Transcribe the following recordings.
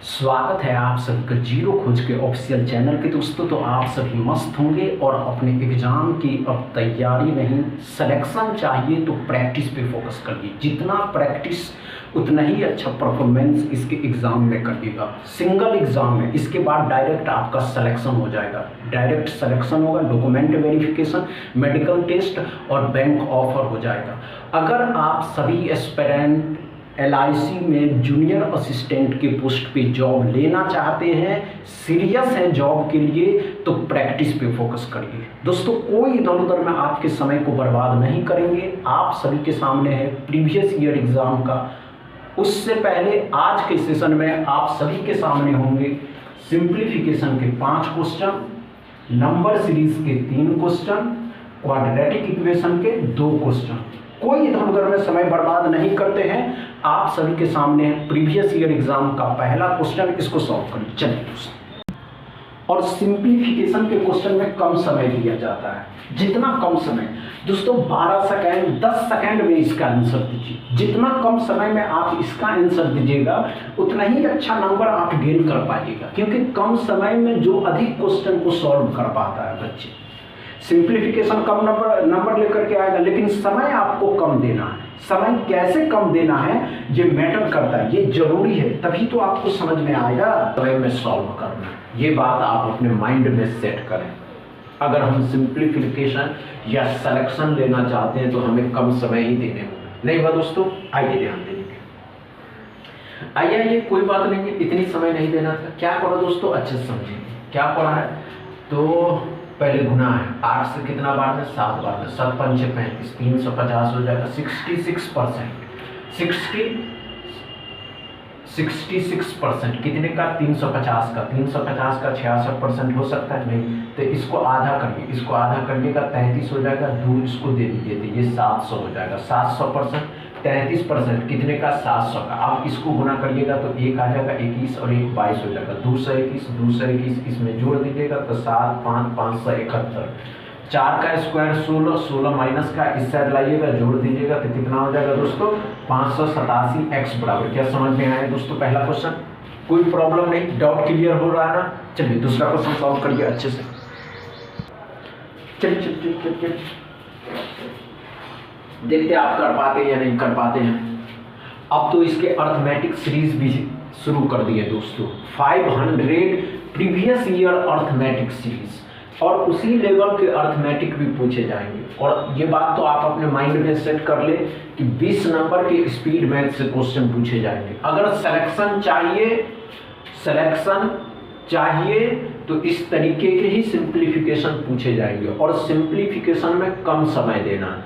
स्वागत है आप सभी का जीरो खोज के ऑफिशियल चैनल के। दोस्तों तो आप सभी मस्त होंगे और अपने एग्ज़ाम की अब तैयारी नहीं, सिलेक्शन चाहिए तो प्रैक्टिस पे फोकस करिए। जितना प्रैक्टिस उतना ही अच्छा परफॉर्मेंस इसके एग्ज़ाम में करिएगा। सिंगल एग्ज़ाम है, इसके बाद डायरेक्ट आपका सिलेक्शन हो जाएगा। डायरेक्ट सिलेक्शन होगा, डॉक्यूमेंट वेरिफिकेशन, मेडिकल टेस्ट और बैंक ऑफर हो जाएगा। अगर आप सभी एस्पिरेंट LIC में जूनियर असिस्टेंट के पोस्ट पे जॉब लेना चाहते हैं, सीरियस हैं जॉब के लिए, तो प्रैक्टिस पे फोकस करिए। दोस्तों कोई इधर उधर में आपके समय को बर्बाद नहीं करेंगे। आप सभी के सामने है प्रीवियस ईयर एग्जाम का। उससे पहले आज के सेशन में आप सभी के सामने होंगे सिंप्लीफिकेशन के 5 क्वेश्चन, नंबर सीरीज के 3 क्वेश्चन, क्वाड्रेटिक इक्वेशन के 2 क्वेश्चन। कोई इधर उधर में समय बर्बाद नहीं करते हैं। आप सभी के सामने प्रीवियस ईयर एग्जाम का पहला क्वेश्चन, इसको सॉल्व करें। चलिए दोस्तों, और सिंप्लीफिकेशन के क्वेश्चन में कम समय दिया जाता है। जितना कम समय दोस्तों 12 सेकेंड 10 सेकेंड में इसका आंसर दीजिए। जितना कम समय में आप इसका आंसर दीजिएगा उतना ही अच्छा नंबर आप गेन कर पाइएगा, क्योंकि कम समय में जो अधिक क्वेश्चन को सॉल्व कर पाता है बच्चे। सिंप्लीफिकेशन कम नंबर लेकर के आएगा, लेकिन समय आपको कम देना है। समय कैसे कम देना है ये मैटर करता है, ये जरूरी है, तभी तो आपको समझ में आएगा समय में सॉल्व करना। ये बात आप अपने माइंड में सेट करें। अगर हम सिंप्लीफिकेशन या सिलेक्शन लेना चाहते हैं तो हमें कम समय ही देने होंगे। नहीं हुआ दोस्तों, आइए ध्यान देंगे। आइए कोई बात नहीं है, इतनी समय नहीं देना था। क्या पढ़ा दोस्तों, अच्छे से समझेंगे। क्या पढ़ा है तो पहले गुना है 8 से कितना बार में 7 बार में, 7 5 35, 350 हो जाएगा। 66% कितने का, 350 का। 350 का 66% हो सकता है नहीं, तो इसको आधा करिए, इसको आधा करिएगा 33 हो जाएगा। 2 इसको दे दीजिए तो ये 700 हो जाएगा। 700% 33% कितने का, 700 का। आप इसको गुना करिएगा तो 1 आ जाएगा 21 और 1 22 हो जाएगा। 221 इसमें जोड़ दीजिएगा तो 7 5 571। 4 का स्क्वायर 16, 16 माइनस का इस साइड लाइएगा, जोड़ दीजिएगा तो कितना हो जाएगा दोस्तों, 587 x बराबर। क्या समझ में आया दोस्तों पहला क्वेश्चन? कोई प्रॉब्लम नहीं, डाउट क्लियर हो रहा है ना? चलिए दूसरा क्वेश्चन सॉल्व करिए अच्छे से। चलिए देखते आप कर पाते हैं या नहीं कर पाते हैं। अब तो इसके अर्थमेटिक सीरीज भी शुरू कर दिए दोस्तों। 500 प्रीवियस ईयर अर्थमेटिक सीरीज, और उसी लेवल के अर्थमेटिक भी पूछे जाएंगे। और ये बात तो आप अपने माइंड में सेट कर ले कि 20 नंबर के स्पीड मैथ से क्वेश्चन पूछे जाएंगे। अगर सिलेक्शन चाहिए तो इस तरीके के ही सिंप्लीफिकेशन पूछे जाएंगे, और सिंप्लीफिकेशन में कम समय देना।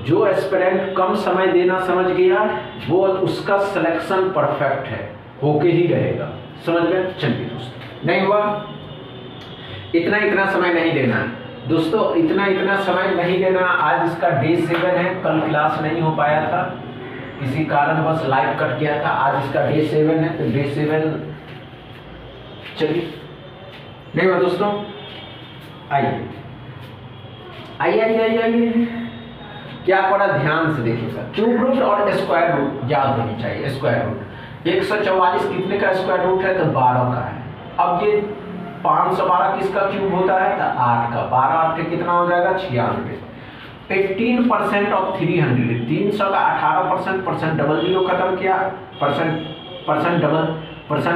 जो एस्पिरेंट कम समय देना समझ गया वो उसका सिलेक्शन परफेक्ट है, होके ही रहेगा। समझ में? चलिए दोस्तों, नहीं हुआ इतना समय नहीं देना है दोस्तों, इतना समय नहीं देना। आज इसका डे 7 है, कल क्लास नहीं हो पाया था, किसी कारण बस लाइव कट गया था। आज इसका डे 7 है तो डे 7 चलिए। नहीं हुआ दोस्तों, आइए क्या पढ़ा ध्यान से देखिएगा। क्यूब रूट और स्क्वायर रूट याद होनी चाहिए। स्क्वायर रूट 144 कितने का स्क्वायर रूट है तो 12 का है। अब ये 512 किसका क्यूब होता है तो 8 का। 12 8 कितना हो जाएगा 96। 18% ऑफ 300, 300 का 18%, परसेंट डबल जीरो खत्म किया, परसेंट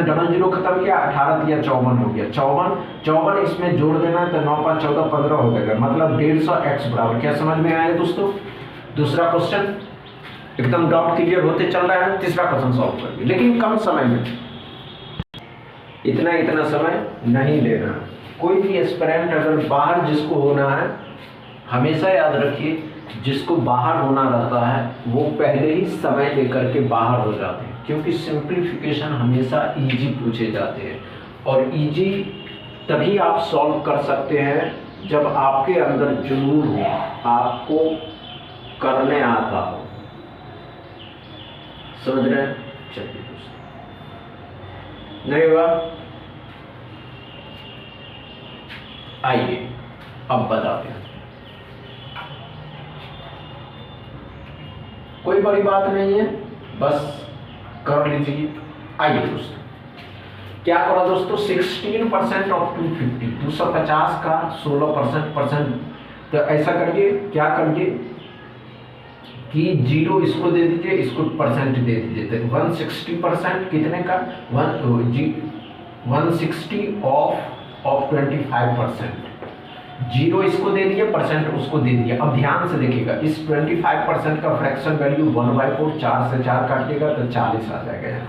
डबल जीरो खत्म किया, 18 दिया 54 हो गया। 54 इसमें जोड़ देना है तो 9 5 14 15 हो जाएगा, मतलब 150 x बराबर। क्या समझ में आया दोस्तों? दूसरा क्वेश्चन एकदम डाउट क्लियर होते चल रहा है। तीसरा क्वेश्चन सॉल्व करिए, लेकिन कम समय में। इतना समय नहीं लेना। कोई भी एस्पिरेंट अगर बाहर जिसको होना है, हमेशा याद रखिए जिसको बाहर होना रहता है वो पहले ही समय लेकर के बाहर हो जाते हैं, क्योंकि सिंप्लीफिकेशन हमेशा इजी पूछे जाते हैं। और इजी तभी आप सॉल्व कर सकते हैं जब आपके अंदर जुनून हो, आपको करने आता हो। समझ रहे हैं? चलिए दोस्तों, नहीं हुआ, आइए अब बताते हैं। कोई बड़ी बात नहीं है, बस कर लीजिए। आइए दोस्तों, क्या करा दोस्तों, 16% ऑफ 250, 250 का 16%। तो ऐसा करिए, क्या करिए कि 0 इसको दे दीजिए, इसको परसेंट दे दीजिए। तो 160% कितने का, 160 ऑफ 25%। 0 इसको दे दिए, परसेंट उसको दे दिए। अब ध्यान से देखिएगा, इस 25% का फ्रैक्शन वैल्यू 1/4, 4 से 4 काटिएगा तो 40 आ जाएगा यहाँ।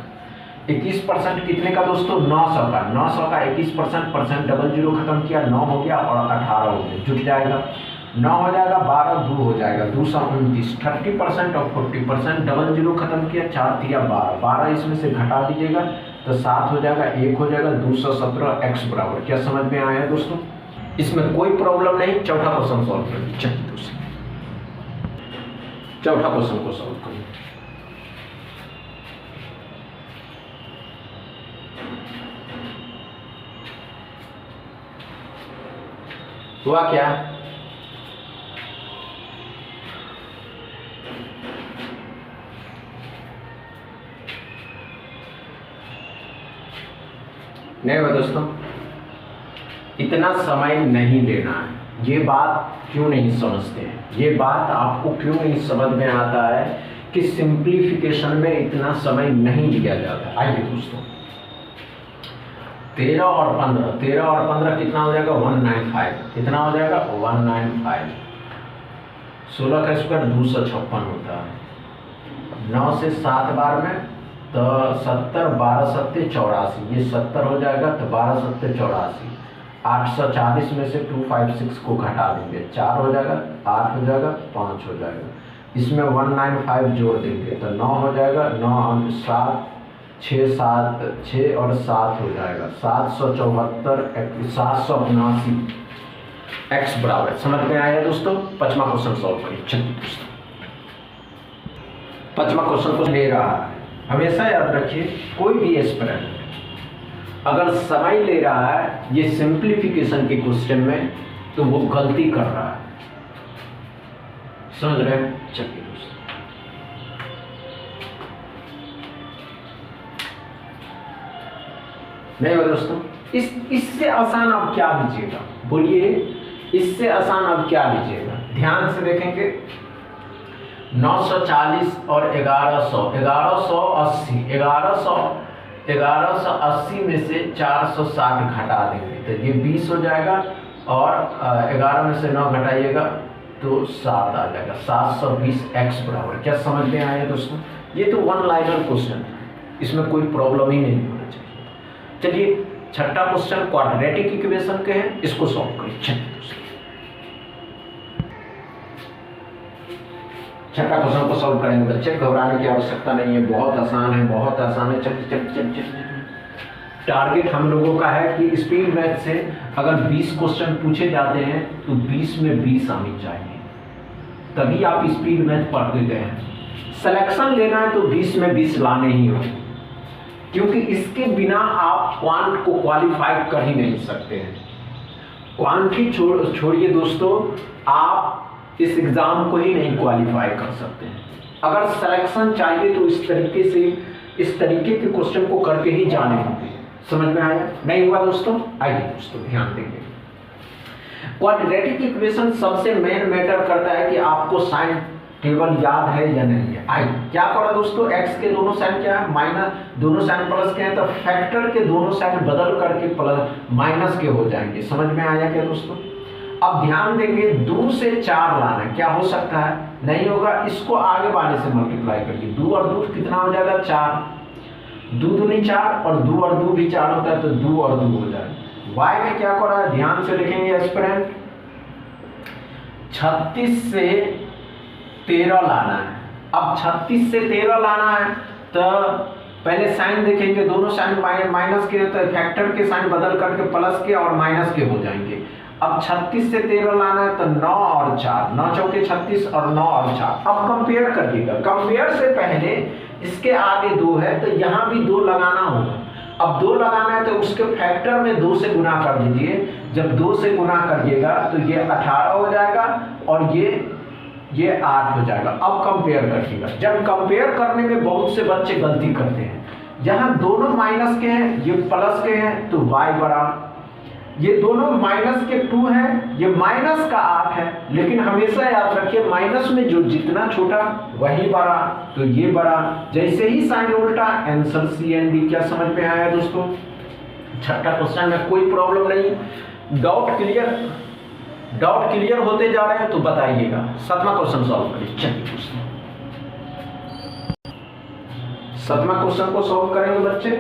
21% कितने का दोस्तों, 900 का। 900 का 21%, परसेंट डबल 0 खत्म किया, 9 हो गया और 18 हो गया, जुट जाएगा। 9 हो जाएगा, 12 2 हो जाएगा, 229। 30% और 40%, डबल 0 खत्म किया, 4 3 12, 12 इसमें से घटा दीजिएगा तो 7 हो जाएगा, 1 हो जाएगा, 217 x बराबर। क्या समझ में आया दोस्तों? इसमें कोई प्रॉब्लम नहीं। चौथा क्वेश्चन सॉल्व करिए। चलिए दोस्तों, चौथा क्वेश्चन को सॉल्व करिए। हुआ क्या, नहीं हुआ दोस्तों? इतना समय नहीं लेना है। ये बात क्यों नहीं समझते हैं, ये बात आपको क्यों नहीं समझ में आता है कि सिंप्लीफिकेशन में इतना समय नहीं लिया जाता। आइए दोस्तों, 13 और 15, 13 और 15 कितना हो जाएगा, 195। कितना हो जाएगा, 195। 16 का स्क्वायर 256 होता है। 9 से 7 बार में तो 70, 12 सत्ते 84, ये 70 हो जाएगा तो 12 सत्ते 84। 840 में से 256 को घटा देंगे, 4 हो जाएगा, 8 हो जाएगा, 5 हो जाएगा। इसमें 195 जोड़ देंगे तो 9 हो जाएगा, 9 7 6 7 6 और 7 हो जाएगा, 774 779 x बराबर। समझ में आया दोस्तों? पांचवा क्वेश्चन सॉल्व करिए। चलिए दोस्तों, पांचवा क्वेश्चन को ले रहा है। हमेशा याद रखिए, कोई भी एस्पिरेंट अगर समय ले रहा है ये सिंप्लीफिकेशन के क्वेश्चन में तो वो गलती कर रहा है। समझ रहे हैं? चलिए दोस्तों, नहीं हो दोस्तों, इससे आसान अब क्या लीजिएगा, बोलिए, इससे आसान अब क्या लीजिएगा? ध्यान से देखेंगे, 940 और 1100, 1180 में से 460 घटा देंगे तो ये 20 हो जाएगा और 11 में से 9 घटाइएगा तो 7 आ जाएगा, 720 x बराबर। क्या समझ में आया दोस्तों? ये तो वन लाइनर क्वेश्चन है, इसमें कोई प्रॉब्लम ही नहीं होना चाहिए। चलिए, छठा क्वेश्चन क्वाड्रेटिक इक्वेशन के हैं, इसको सॉल्व करिए। चलिए दोस्तों, छठा क्वेश्चन को सॉल्व करेंगे बच्चे, घबराने की आवश्यकता नहीं है, बहुत आसान है, बहुत आसान है। चलिए चलिए चलिए चलिए, टारगेट हम लोगों का है कि स्पीड मैथ से अगर 20 क्वेश्चन पूछे जाते हैं तो 20 में 20 आनी चाहिए, तभी आप स्पीड मैथ पढ़ के गए हैं। सिलेक्शन लेना है तो 20 में 20 लाने ही हो, क्योंकि इसके बिना आप क्वांट को क्वालिफाई कर ही नहीं सकते हैं। क्वांट ही छोड़िए दोस्तों, आप इस एग्जाम को ही नहीं क्वालिफाई कर सकते हैं। अगर सिलेक्शन चाहिए तो इस तरीके के क्वेश्चन को करके ही जाने होंगे। समझ में आया? नहीं हुआ दोस्तों? आइए दोस्तों, ध्यान देंगे। क्वाड्रेटिक इक्वेशन सबसे मेन मैटर करता है कि आपको साइन टेबल याद है या नहीं है। आइए, क्या करा दोस्तों, x के दोनों साइन क्या है, माइनस, दोनों साइन प्लस के हैं तो फैक्टर के दोनों साइन बदल करके प्लस माइनस के हो जाएंगे। समझ में आया क्या दोस्तों? अब ध्यान देंगे, 2 से 4 लाना क्या हो सकता है, नहीं होगा, इसको आगे वाले से मल्टीप्लाई करिए। 2 और 2 कितना हो जाएगा, 4, 2 दूनी 4 और 2 और 2 भी 4 होता है तो 2 और 2 हो जाएगा। y में क्या करा है, ध्यान से देखेंगे एस्पिरेंट, 36 से 13 लाना है। अब 36 से 13 लाना है तो पहले साइन देखेंगे, दोनों साइन माइनस के तो फैक्टर के साइन बदल करके प्लस के और माइनस के हो जाएंगे। अब 36 से 13 लाना है तो 9 और 4, 9 चौके 36 और 9 और 4। अब कंपेयर करिएगा, कंपेयर से पहले इसके आगे 2 है तो यहाँ भी 2 लगाना होगा। अब 2 लगाना है तो उसके फैक्टर में 2 से गुना कर दीजिए। जब 2 से गुना करिएगा तो ये 18 हो जाएगा और ये 8 हो जाएगा। अब कंपेयर करिएगा। जब कंपेयर करने में बहुत से बच्चे गलती करते हैं, यहाँ दोनों माइनस के हैं, ये प्लस के हैं तो y बड़ा, ये दोनों माइनस के 2 हैं, ये माइनस का 8 है, लेकिन हमेशा याद रखिए माइनस में जो जितना छोटा वही बड़ा, तो ये बड़ा। जैसे ही साइन उल्टा, आंसर सी एंड डी। क्या समझ में आया दोस्तों? छठा क्वेश्चन में कोई प्रॉब्लम नहीं, डाउट क्लियर होते जा रहे हैं तो बताइएगा। सातवां क्वेश्चन सॉल्व करिए। चलिए सातवां क्वेश्चन को सॉल्व करेंगे बच्चे,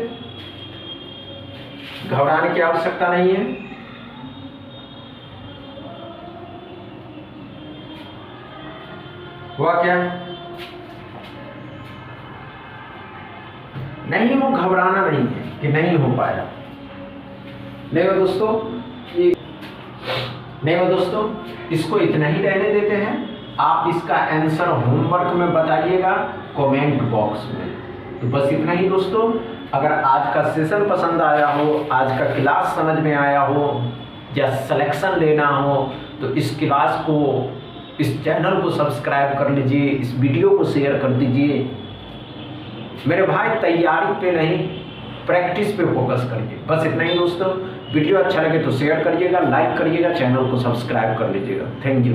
घबराने की आवश्यकता नहीं है। हुआ क्या? नहीं, वो घबराना नहीं है कि नहीं हो पाया। नहीं हो दोस्तों, इसको इतना ही रहने देते हैं। आप इसका आंसर होमवर्क में बताइएगा कमेंट बॉक्स में। तो बस इतना ही दोस्तों। अगर आज का सेशन पसंद आया हो, आज का क्लास समझ में आया हो या सिलेक्शन लेना हो, तो इस क्लास को, इस चैनल को सब्सक्राइब कर लीजिए, इस वीडियो को शेयर कर दीजिए। मेरे भाई तैयारी पे नहीं, प्रैक्टिस पे फोकस करिए। बस इतना ही दोस्तों। वीडियो अच्छा लगे तो शेयर करिएगा, लाइक करिएगा, चैनल को सब्सक्राइब कर लीजिएगा। Thank you.